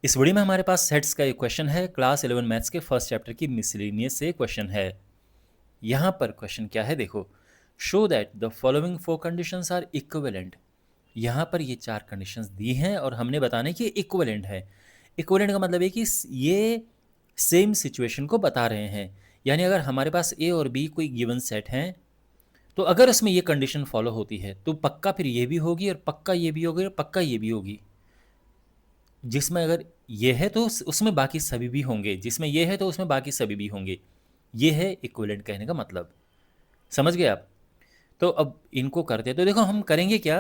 इस वीडियो में हमारे पास सेट्स का एक क्वेश्चन है, क्लास 11 मैथ्स के फर्स्ट चैप्टर की मिसलेनियस से क्वेश्चन है। यहाँ पर क्वेश्चन क्या है देखो, show that the following 4 conditions are equivalent. यहाँ पर ये 4 कंडीशंस दी हैं और हमने बताने कि इक्विवेलेंट है। इक्विवेलेंट का मतलब है कि ये सेम सिचुएशन को बता रहे हैं। यानी अगर हमारे पास ए और बी कोई गिवन सेट हैं, तो अगर उसमें ये कंडीशन फॉलो होती है तो पक्का फिर ये भी होगी और पक्का ये भी होगी और पक्का ये भी होगी। जिसमें अगर ये है तो उसमें बाकी सभी भी होंगे, जिसमें ये है तो उसमें बाकी सभी भी होंगे। ये है इक्विवेलेंट कहने का मतलब। समझ गए आप? तो अब इनको करते हैं तो देखो हम करेंगे क्या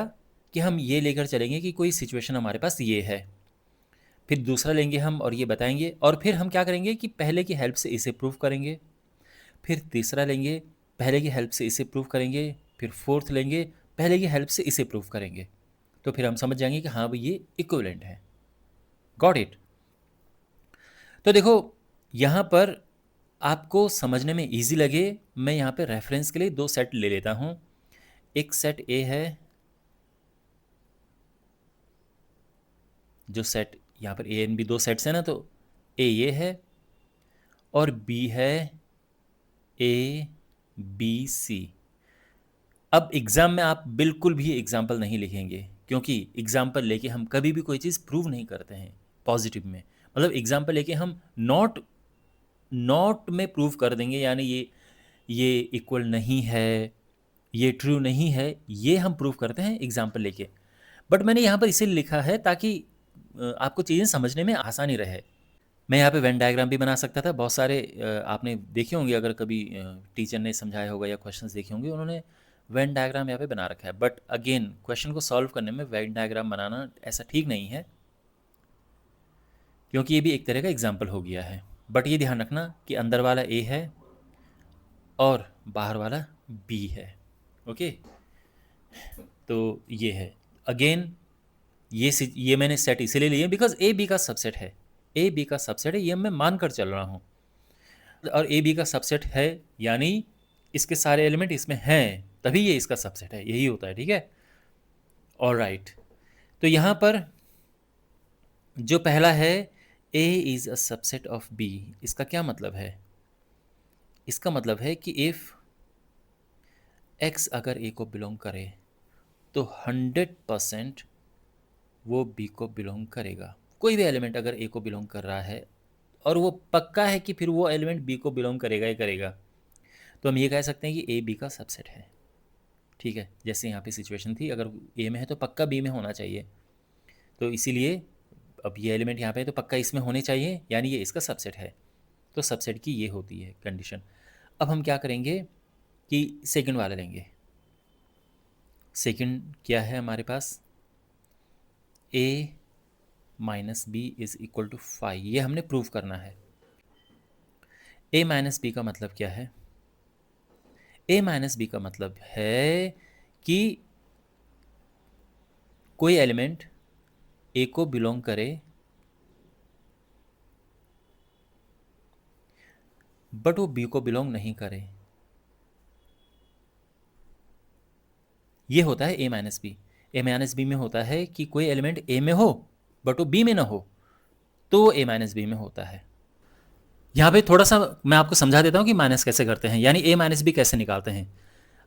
कि हम ये लेकर चलेंगे कि कोई सिचुएशन हमारे पास ये है, फिर दूसरा लेंगे हम और ये बताएंगे, और फिर हम क्या करेंगे कि पहले की हेल्प से इसे प्रूव करेंगे, फिर तीसरा लेंगे, पहले की हेल्प से इसे प्रूव करेंगे, फिर फोर्थ लेंगे, पहले की हेल्प से इसे प्रूव करेंगे। तो फिर हम समझ जाएंगे कि हाँ भाई ये इक्विवेलेंट है। Got it? तो देखो यहाँ पर आपको समझने में इजी लगे, मैं यहाँ पे रेफरेंस के लिए 2 सेट ले लेता हूँ। एक सेट ए है, जो सेट यहाँ पर ए एंड बी 2 सेट्स हैं ना, तो ए ये है और बी है ए बी सी। अब एग्ज़ाम में आप बिल्कुल भी एग्जाम्पल नहीं लिखेंगे, क्योंकि एग्जाम्पल लेके हम कभी भी कोई चीज़ प्रूव नहीं करते हैं पॉजिटिव में। मतलब एग्जाम्पल लेके हम नॉट नॉट में प्रूव कर देंगे, यानी ये इक्वल नहीं है, ये ट्रू नहीं है, ये हम प्रूव करते हैं एग्जाम्पल लेके। बट मैंने यहाँ पर इसे लिखा है ताकि आपको चीज़ें समझने में आसानी रहे। मैं यहाँ पे वेन डायग्राम भी बना सकता था। बहुत सारे आपने देखे होंगे, अगर कभी टीचर ने समझाया होगा या क्वेश्चंस देखे होंगे, उन्होंने वेन डायग्राम यहाँ पे बना रखा है। बट अगेन क्वेश्चन को सॉल्व करने में वेन डायग्राम बनाना ऐसा ठीक नहीं है, क्योंकि ये भी एक तरह का एग्जाम्पल हो गया है। बट ये ध्यान रखना कि अंदर वाला ए है और बाहर वाला बी है। ओके, तो ये है। अगेन ये मैंने सेट इसीलिए लिए बिकॉज ए बी का सबसेट है। ए बी का सबसेट है, ये मैं मान कर चल रहा हूँ। और ए बी का सबसेट है यानी इसके सारे एलिमेंट इसमें हैं, तभी ये इसका सबसेट है, यही होता है। ठीक है, ऑलराइट। तो यहाँ पर जो पहला है A is a subset of B, इसका क्या मतलब है? इसका मतलब है कि इफ़ एक्स अगर ए को बिलोंग करे तो 100% वो बी को बिलोंग करेगा। कोई भी एलिमेंट अगर ए को बिलोंग कर रहा है और वो पक्का है कि फिर वो एलिमेंट बी को बिलोंग करेगा ही करेगा, तो हम ये कह सकते हैं कि ए बी का सबसेट है। ठीक है, जैसे यहाँ पे सिचुएशन थी, अगर ए में है तो पक्का बी में होना चाहिए, तो इसीलिए अब ये एलिमेंट यहाँ पे है तो पक्का इसमें होने चाहिए, यानी ये इसका सबसेट है। तो सबसेट की ये होती है कंडीशन। अब हम क्या करेंगे कि सेकंड वाला लेंगे। सेकंड क्या है हमारे पास? A minus B is equal to 5, ये हमने प्रूव करना है। ए माइनस बी का मतलब क्या है? ए माइनस बी का मतलब है कि कोई एलिमेंट ए को बिलोंग करे बट वो बी को बिलोंग नहीं करे। ये होता है ए माइनस बी। ए माइनस बी में होता है कि कोई एलिमेंट ए में हो बट वो बी में ना हो, तो ए माइनस बी में होता है। यहाँ पे थोड़ा सा मैं आपको समझा देता हूँ कि माइनस कैसे करते हैं, यानी ए माइनस बी कैसे निकालते हैं।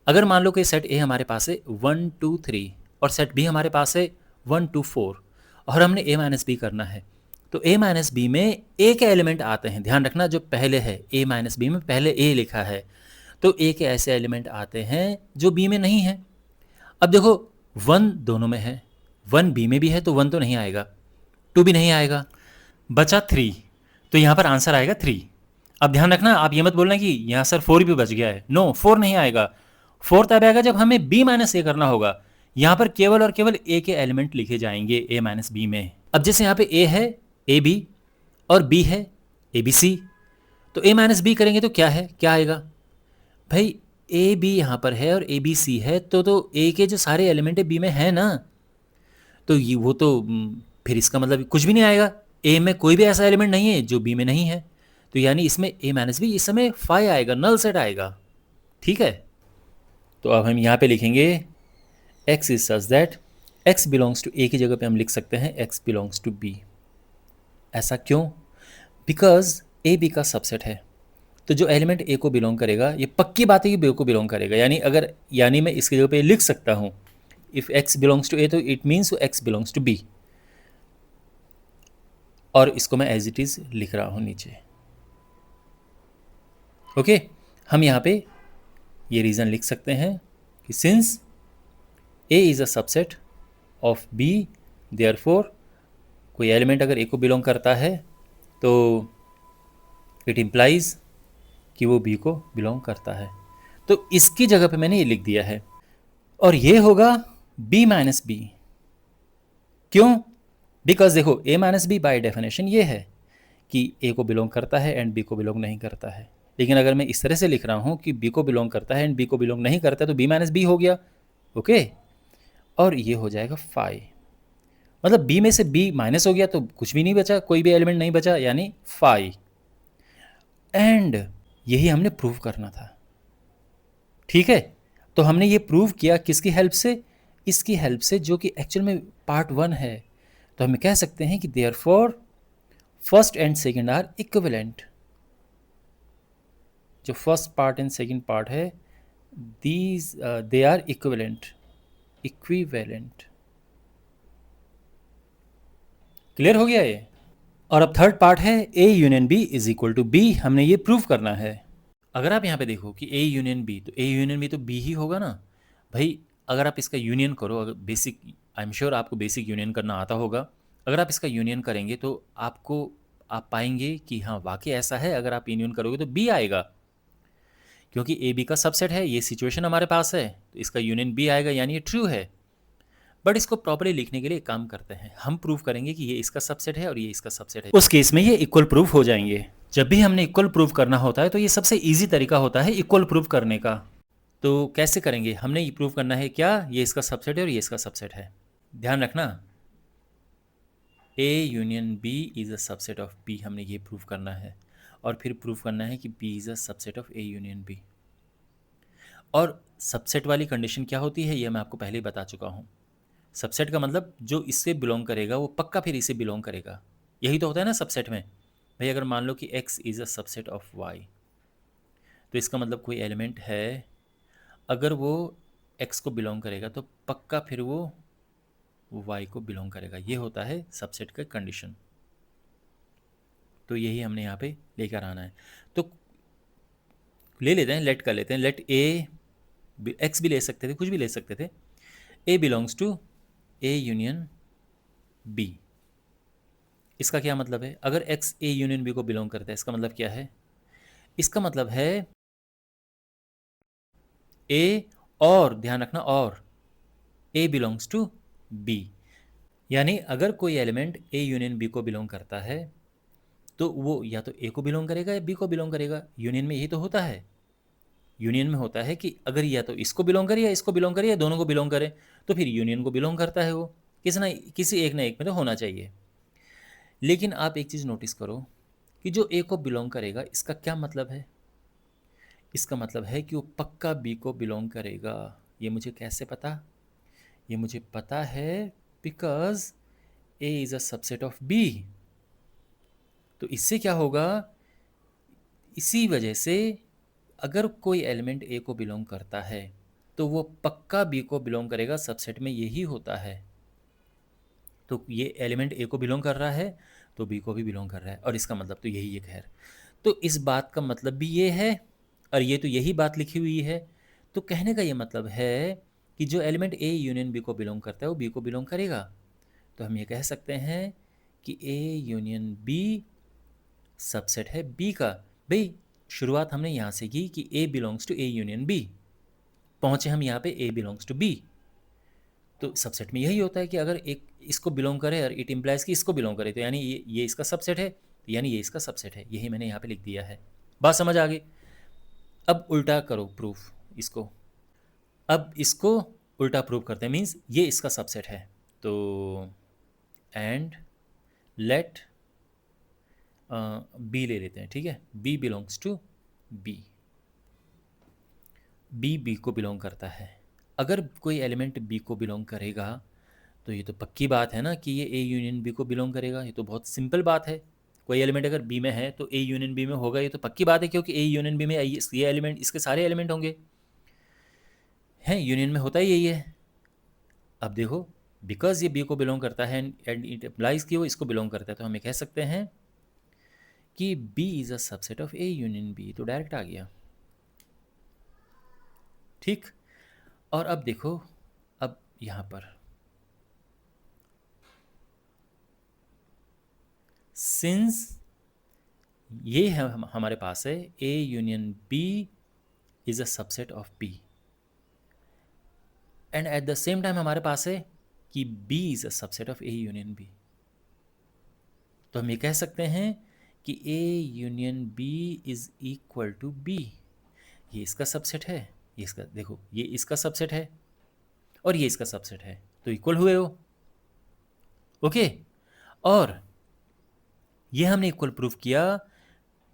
अगर मान लो कि सेट ए हमारे पास है 1 2 3 और सेट बी हमारे पास है 1 2 4 और हमने ए माइनस बी करना है, तो ए माइनस बी में ए के एलिमेंट आते हैं। ध्यान रखना, जो पहले है ए माइनस बी में पहले ए लिखा है, तो ए के ऐसे एलिमेंट आते हैं जो बी में नहीं है। अब देखो 1 दोनों में है, 1 बी में भी है तो 1 तो नहीं आएगा, 2 भी नहीं आएगा, बचा 3, तो यहाँ पर आंसर आएगा 3। अब ध्यान रखना, आप ये मत बोलना कि यहाँ सर 4 भी बच गया है। नो, 4 नहीं आएगा। 4 तब आएगा जब हमें बी माइनस ए करना होगा। यहाँ पर केवल और केवल ए के एलिमेंट लिखे जाएंगे ए माइनस बी में। अब जैसे यहाँ पे ए है ए बी और बी है ए बी सी, तो ए माइनस बी करेंगे तो क्या है, क्या आएगा भाई? ए बी यहाँ पर है और ए बी सी है, तो ए के जो सारे एलिमेंट है बी में है ना, तो ये वो तो फिर इसका मतलब कुछ भी नहीं आएगा। ए में कोई भी ऐसा एलिमेंट नहीं है जो बी में नहीं है, तो यानी इसमें ए माइनस बी इस समय 5 आएगा, नल सेट आएगा। ठीक है, तो अब हम यहाँ पे लिखेंगे x is such that x belongs to A की जगह पे हम लिख सकते हैं x बिलोंग्स टू बी। ऐसा क्यों? बिकॉज ए बी का सबसेट है, तो जो एलिमेंट ए को बिलोंग करेगा ये पक्की बात है कि बी को बिलोंग करेगा। यानी मैं इसकी जगह पे लिख सकता हूँ, if X belongs to A तो it means X belongs to B, और इसको मैं एज इट इज लिख रहा हूँ नीचे। ओके, हम यहाँ पे ये रीज़न लिख सकते हैं कि since A is a subset of B, therefore कोई एलिमेंट अगर ए को बिलोंग करता है तो इट इम्प्लाइज कि वो बी को बिलोंग करता है। तो इसकी जगह पे मैंने ये लिख दिया है, और ये होगा बी माइनस बी। क्यों? बिकॉज देखो ए माइनस बी बाई डेफिनेशन ये है कि ए को बिलोंग करता है एंड बी को बिलोंग नहीं करता है। लेकिन अगर मैं इस तरह से लिख रहा हूँ कि बी को बिलोंग करता है एंड बी को बिलोंग नहीं करता है, तो बी माइनस बी हो गया। ओके, और ये हो जाएगा फाई, मतलब बी में से बी माइनस हो गया तो कुछ भी नहीं बचा, कोई भी एलिमेंट नहीं बचा, यानी फाई। एंड यही हमने प्रूव करना था। ठीक है, तो हमने ये प्रूव किया किसकी हेल्प से? इसकी हेल्प से, जो कि एक्चुअल में पार्ट 1 है। तो हम कह सकते हैं कि therefore first and second are equivalent. जो first part and second part है, these they are equivalent, equivalent. Clear हो गया ये? और अब थर्ड पार्ट है A union B is equal to B. हमने ये प्रूव करना है। अगर आप यहाँ पे देखो कि ए यूनियन बी, तो ए यूनियन बी तो बी ही होगा ना भाई। अगर आप इसका यूनियन करो, अगर बेसिक, आई एम श्योर आपको बेसिक यूनियन करना आता होगा। अगर आप इसका यूनियन करेंगे तो आप पाएंगे कि हाँ वाकई ऐसा है। अगर आप यूनियन करोगे तो बी आएगा, क्योंकि ए बी का सबसेट है। ये सिचुएशन हमारे पास है, तो इसका यूनियन बी आएगा, यानी ये ट्रू है। बट इसको प्रॉपर्ली लिखने के लिए एक काम करते हैं, हम प्रूव करेंगे कि ये इसका सबसेट है और ये इसका सबसेट है। उस केस में ये इक्वल प्रूफ हो जाएंगे। जब भी हमने इक्वल प्रूफ करना होता है तो ये सबसे इजी तरीका होता है इक्वल प्रूफ करने का। तो कैसे करेंगे? हमने ये प्रूव करना है क्या, ये इसका सबसेट है और ये इसका सबसेट है। ध्यान रखना, A union B is a subset of B, हमने ये प्रूव करना है। और फिर प्रूव करना है कि B is a subset of A union B. और सबसेट वाली कंडीशन क्या होती है ये मैं आपको पहले ही बता चुका हूँ। सबसेट का मतलब जो इससे बिलोंग करेगा वो पक्का फिर इसे बिलोंग करेगा। यही तो होता है ना सबसेट में। भाई अगर मान लो कि x is a subset of y, तो इसका मतलब कोई एलिमेंट है, अगर वो x को बिलोंग करेगा तो पक्का फिर वो y को बिलोंग करेगा। ये होता है सबसेट का कंडीशन। तो यही हमने यहाँ पे लेकर आना है। तो ले लेते हैं, लेट कर लेते हैं, लेट ए, x भी ले सकते थे, कुछ भी ले सकते थे। a belongs to a union b। इसका क्या मतलब है? अगर x a यूनियन b को बिलोंग करता है, इसका मतलब क्या है? इसका मतलब है a, और ध्यान रखना, और a बिलोंग्स टू b। यानी अगर कोई एलिमेंट a यूनियन b को बिलोंग करता है तो वो या तो a को बिलोंग करेगा या b को बिलोंग करेगा। यूनियन में यही तो होता है। यूनियन में होता है कि अगर या तो इसको बिलोंग करे या इसको बिलोंग करे या दोनों को बिलोंग करे, तो फिर यूनियन को बिलोंग करता है वो। किसी एक ना एक में तो होना चाहिए। लेकिन आप एक चीज़ नोटिस करो कि जो ए को बिलोंग करेगा, इसका क्या मतलब है? इसका मतलब है कि वो पक्का बी को बिलोंग करेगा। ये मुझे कैसे पता? ये मुझे पता है because A is a subset of B. तो इससे क्या होगा? इसी वजह से अगर कोई एलिमेंट ए को बिलोंग करता है तो वो पक्का बी को बिलोंग करेगा। सबसेट में यही होता है। तो ये एलिमेंट ए को बिलोंग कर रहा है तो बी को भी बिलोंग कर रहा है, और इसका मतलब तो यही है। खैर, तो इस बात का मतलब भी ये है, और ये तो यही बात लिखी हुई है। तो कहने का ये मतलब है कि जो एलिमेंट ए यूनियन बी को बिलोंग करता है वो बी को बिलोंग करेगा। तो हम ये कह सकते हैं कि ए यूनियन बी सबसेट है बी का। भाई शुरुआत हमने यहाँ से की कि A belongs to A union B, पहुँचे हम यहाँ पे ए बिलोंग्स टू बी। तो सबसेट में यही होता है कि अगर एक इसको बिलोंग करे और इट इम्प्लाइज कि इसको बिलोंग करे, तो यानी ये इसका सबसेट है, यानी ये इसका सबसेट है। यही मैंने यहाँ पे लिख दिया है। बात समझ आ गई? अब उल्टा करो प्रूफ इसको। अब इसको उल्टा प्रूव करते हैं, मीन्स ये इसका सबसेट है। तो एंड लेट बी ले लेते हैं, ठीक है। B belongs to B, B B को बिलोंग करता है। अगर कोई एलिमेंट बी को बिलोंग करेगा तो ये तो पक्की बात है ना कि ये ए यूनियन बी को बिलोंग करेगा। ये तो बहुत सिंपल बात है। कोई एलिमेंट अगर बी में है तो ए यूनियन बी में होगा, ये तो पक्की बात है, क्योंकि ए यूनियन बी में ये एलिमेंट, इसके सारे एलिमेंट होंगे हैं, यूनियन में होता ही यही है। अब देखो, बिकॉज ये बी को बिलोंग करता है एंड इट अप्लाइज कि वो इसको बिलोंग करता है, तो हम ये कह सकते हैं कि B is a subset of A union B, तो डायरेक्ट आ गया। ठीक। और अब देखो, अब यहाँ पर सिंस ये है हमारे पास है A union B is a subset of B, and at the same time हमारे पास है कि B is a subset of A union B, तो हम ये कह सकते हैं कि A union B is equal to B. ये इसका सबसेट है, ये इसका, देखो ये इसका सबसेट है और ये इसका सबसेट है, तो इक्वल हुए हो। ओके। और ये हमने इक्वल प्रूफ किया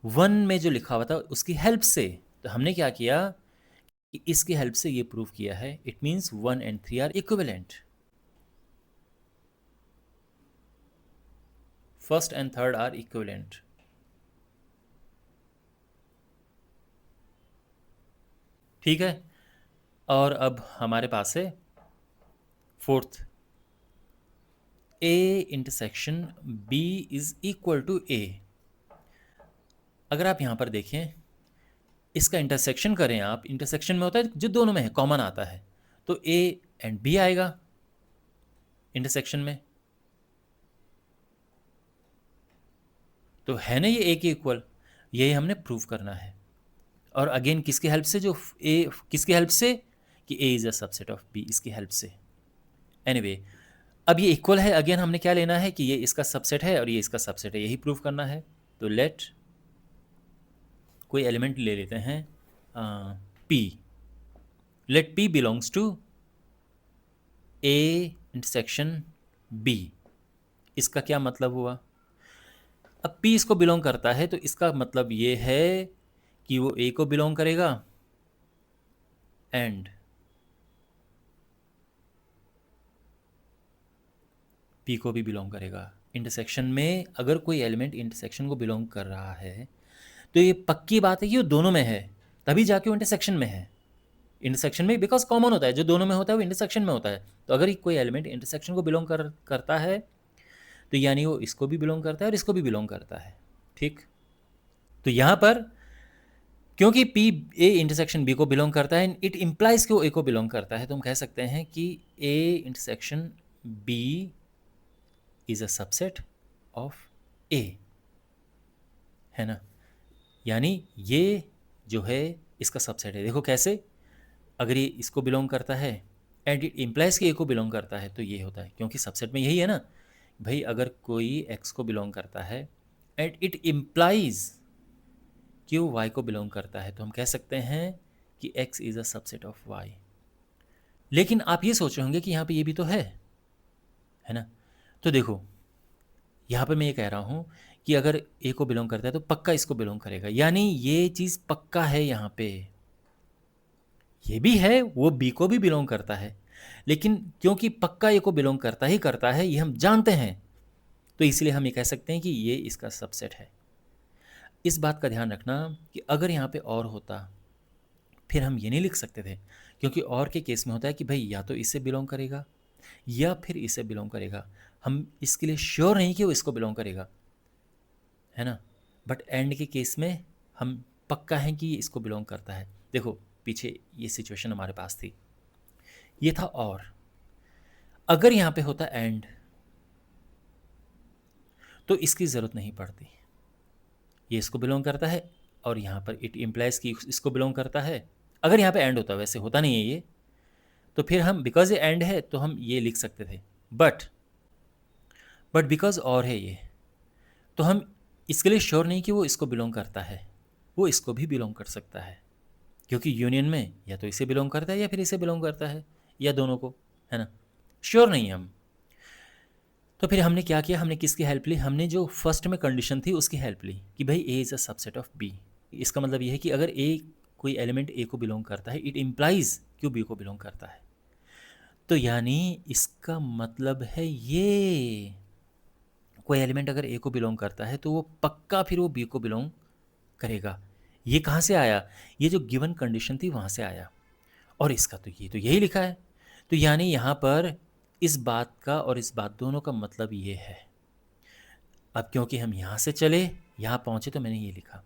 वन में जो लिखा हुआ था उसकी हेल्प से। तो हमने क्या किया कि इसकी हेल्प से ये प्रूफ किया है, it means 1 and 3 are equivalent, first and third are equivalent. ठीक है। और अब हमारे पास है fourth, A intersection B is equal to A. अगर आप यहां पर देखें, इसका इंटरसेक्शन करें आप, इंटरसेक्शन में होता है जो दोनों में है, कॉमन आता है, तो ए एंड बी आएगा इंटरसेक्शन में, तो है ना ये ए के इक्वल। यही हमने प्रूव करना है। और अगेन किसकी हेल्प से, जो ए, किसकी हेल्प से कि A is a subset of B, इसकी हेल्प से। एनीवे, अब ये इक्वल है, अगेन हमने क्या लेना है कि ये इसका सबसेट है और ये इसका सबसेट है, यही प्रूव करना है। तो लेट कोई एलिमेंट ले लेते हैं P, let P belongs to A intersection B. इसका क्या मतलब हुआ, अब पी इसको बिलोंग करता है तो इसका मतलब ये है कि वो ए को बिलोंग करेगा एंड पी को भी बिलोंग करेगा। इंटरसेक्शन में अगर कोई एलिमेंट इंटरसेक्शन को बिलोंग कर रहा है तो ये पक्की बात है कि वो दोनों में है, तभी जाके वो इंटरसेक्शन में है। इंटरसेक्शन में बिकॉज कॉमन होता है, जो दोनों में होता है वो इंटरसेक्शन में होता है। तो अगर कोई एलिमेंट इंटरसेक्शन को बिलोंग करता है तो यानी वो इसको भी बिलोंग करता है और इसको भी बिलोंग करता है। ठीक। तो यहाँ पर क्योंकि पी ए इंटरसेक्शन बी को बिलोंग करता है, इट इम्प्लाइज कि वो ए को बिलोंग करता है, तो हम कह सकते हैं कि A intersection B is a subset of A, है ना। यानी ये जो है इसका सबसेट है। देखो कैसे, अगर ये इसको बिलोंग करता है एंड इट इम्प्लाइज कि ए को बिलोंग करता है, तो ये होता है, क्योंकि सबसेट में यही है ना भाई, अगर कोई एक्स को बिलोंग करता है एंड इट इम्प्लाइज कि वो वाई को बिलोंग करता है, तो हम कह सकते हैं कि X is a subset of Y. लेकिन आप ये सोच रहे होंगे कि यहाँ पे ये भी तो है ना। तो देखो, यहाँ पे मैं ये कह रहा हूँ कि अगर ए को बिलोंग करता है तो पक्का इसको बिलोंग करेगा, यानी ये चीज़ पक्का है। यहाँ पे ये भी है, वो बी को भी बिलोंग करता है, लेकिन क्योंकि पक्का ए को बिलोंग करता ही करता है, ये हम जानते हैं, तो इसलिए हम ये कह सकते हैं कि ये इसका सबसेट है। इस बात का ध्यान रखना कि अगर यहाँ पे और होता फिर हम ये नहीं लिख सकते थे, क्योंकि और के केस में होता है कि भाई या तो इससे बिलोंग करेगा या फिर इससे बिलोंग करेगा, हम इसके लिए श्योर नहीं कि वो इसको बिलोंग करेगा, है ना। बट एंड के केस में हम पक्का हैं कि ये इसको बिलोंग करता है। देखो पीछे ये सिचुएशन हमारे पास थी, ये था, और अगर यहाँ पे होता एंड तो इसकी ज़रूरत नहीं पड़ती, ये इसको बिलोंग करता है और यहाँ पर इट इम्प्लाइज कि इसको बिलोंग करता है। अगर यहाँ पे एंड होता, वैसे होता नहीं है ये, तो फिर हम बिकॉज ये एंड है तो हम ये लिख सकते थे, बट बिकॉज और है ये, तो हम इसके लिए श्योर नहीं कि वो इसको बिलोंग करता है, वो इसको भी बिलोंग कर सकता है, क्योंकि यूनियन में या तो इसे बिलोंग करता है या फिर इसे बिलोंग करता है, या दोनों को, है ना। श्योर नहीं हम। तो फिर हमने क्या किया, हमने किसकी हेल्प ली, हमने जो फर्स्ट में कंडीशन थी उसकी हेल्प ली कि भाई A is a subset of B. इसका मतलब ये है कि अगर ए कोई एलिमेंट ए को बिलोंग करता है, इट इम्प्लाइज कि वो बी को बिलोंग करता है। तो यानी इसका मतलब है ये, कोई एलिमेंट अगर ए को बिलोंग करता है तो वो पक्का फिर वो बी को बिलोंग करेगा। ये कहाँ से आया? ये जो गिवन कंडीशन थी वहाँ से आया। और इसका तो ये तो यही लिखा है। तो यानी यहाँ पर इस बात का और इस बात दोनों का मतलब ये है। अब क्योंकि हम यहाँ से चले, यहाँ पहुँचे, तो मैंने ये लिखा।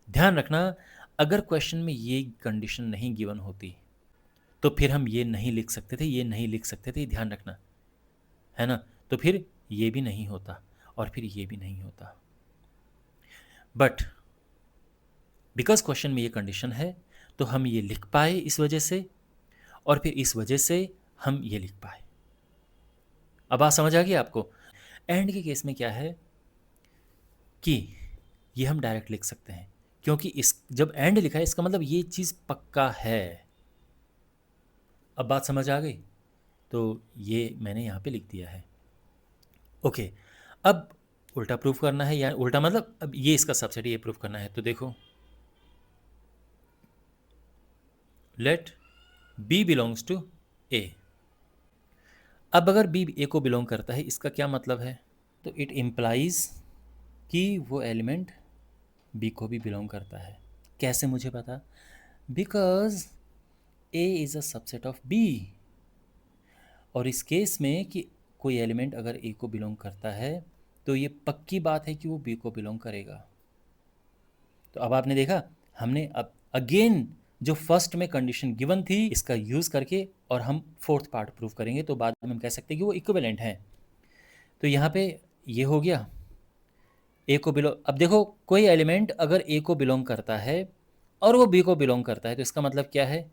ध्यान रखना, अगर क्वेश्चन में ये कंडीशन नहीं गिवन होती तो फिर हम ये नहीं लिख सकते थे, ये नहीं लिख सकते थे, ध्यान रखना, है ना। तो फिर ये भी नहीं होता और फिर ये भी नहीं होता। बट बिकॉज क्वेश्चन में ये कंडीशन है तो हम ये लिख पाए इस वजह से, और फिर इस वजह से हम ये लिख पाए। अब बात समझ आ गई आपको? एंड के केस में क्या है कि ये हम डायरेक्ट लिख सकते हैं, क्योंकि इस जब एंड लिखा है इसका मतलब ये चीज़ पक्का है। अब बात समझ आ गई? तो ये मैंने यहाँ पे लिख दिया है। ओके, अब उल्टा प्रूफ करना है, या उल्टा मतलब अब ये इसका सबसेट ये प्रूफ करना है। तो देखो, लेट बी बिलोंग्स टू ए। अब अगर बी ए को बिलोंग करता है, इसका क्या मतलब है? तो इट इम्प्लाइज कि वो एलिमेंट बी को भी बिलोंग करता है। कैसे मुझे पता? Because A is a subset of B. और इस केस में कि कोई एलिमेंट अगर ए को बिलोंग करता है तो ये पक्की बात है कि वो बी को बिलोंग करेगा। तो अब आपने देखा, हमने अब अगेन जो फर्स्ट में कंडीशन गिवन थी इसका यूज़ करके और हम फोर्थ पार्ट प्रूव करेंगे, तो बाद में हम कह सकते हैं कि वो इक्विवेलेंट हैं। तो यहाँ पे ये हो गया ए को बिलोंग। अब देखो, कोई एलिमेंट अगर ए को बिलोंग करता है और वो बी को बिलोंग करता है तो इसका मतलब क्या है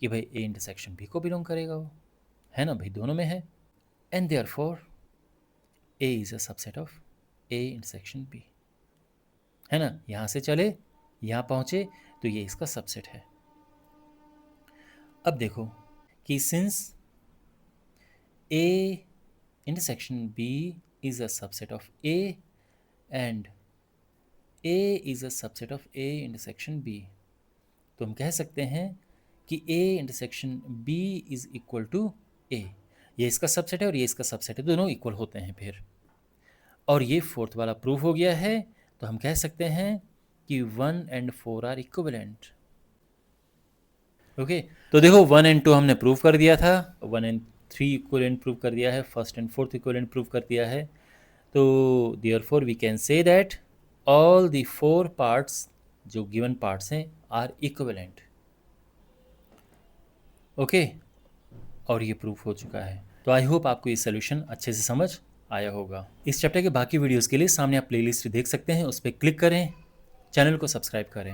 कि भाई ए इंटरसेक्शन बी को बिलोंग करेगा वो, है ना भाई, दोनों में है। And therefore A is a subset of A intersection B, है ना। यहाँ से चले यहाँ पहुँचे तो ये इसका सबसेट है। अब देखो कि since A intersection B is a subset of A and A is a subset of A intersection B, तो हम कह सकते हैं कि A intersection B is equal to A। ये इसका सबसेट है और ये इसका सबसेट है, दोनों इक्वल होते हैं फिर। और ये फोर्थ वाला प्रूफ हो गया है, तो हम कह सकते हैं कि 1 and 4 आर इक्विवेलेंट। ओके, तो देखो 1 and 2 हमने प्रूव कर दिया था, 1 and 3 इक्विवेलेंट प्रूव कर दिया है, first and fourth equivalent prove कर दिया है। तो therefore we can say that all the 4 parts जो गिवन पार्ट्स हैं आर इक्विवेलेंट। ओके, और ये प्रूफ हो चुका है। तो आई होप आपको ये सोल्यूशन अच्छे से समझ आया होगा। इस चैप्टर के बाकी वीडियोस के लिए सामने आप प्लेलिस्ट देख सकते हैं, उस पर क्लिक करें, चैनल को सब्सक्राइब करें।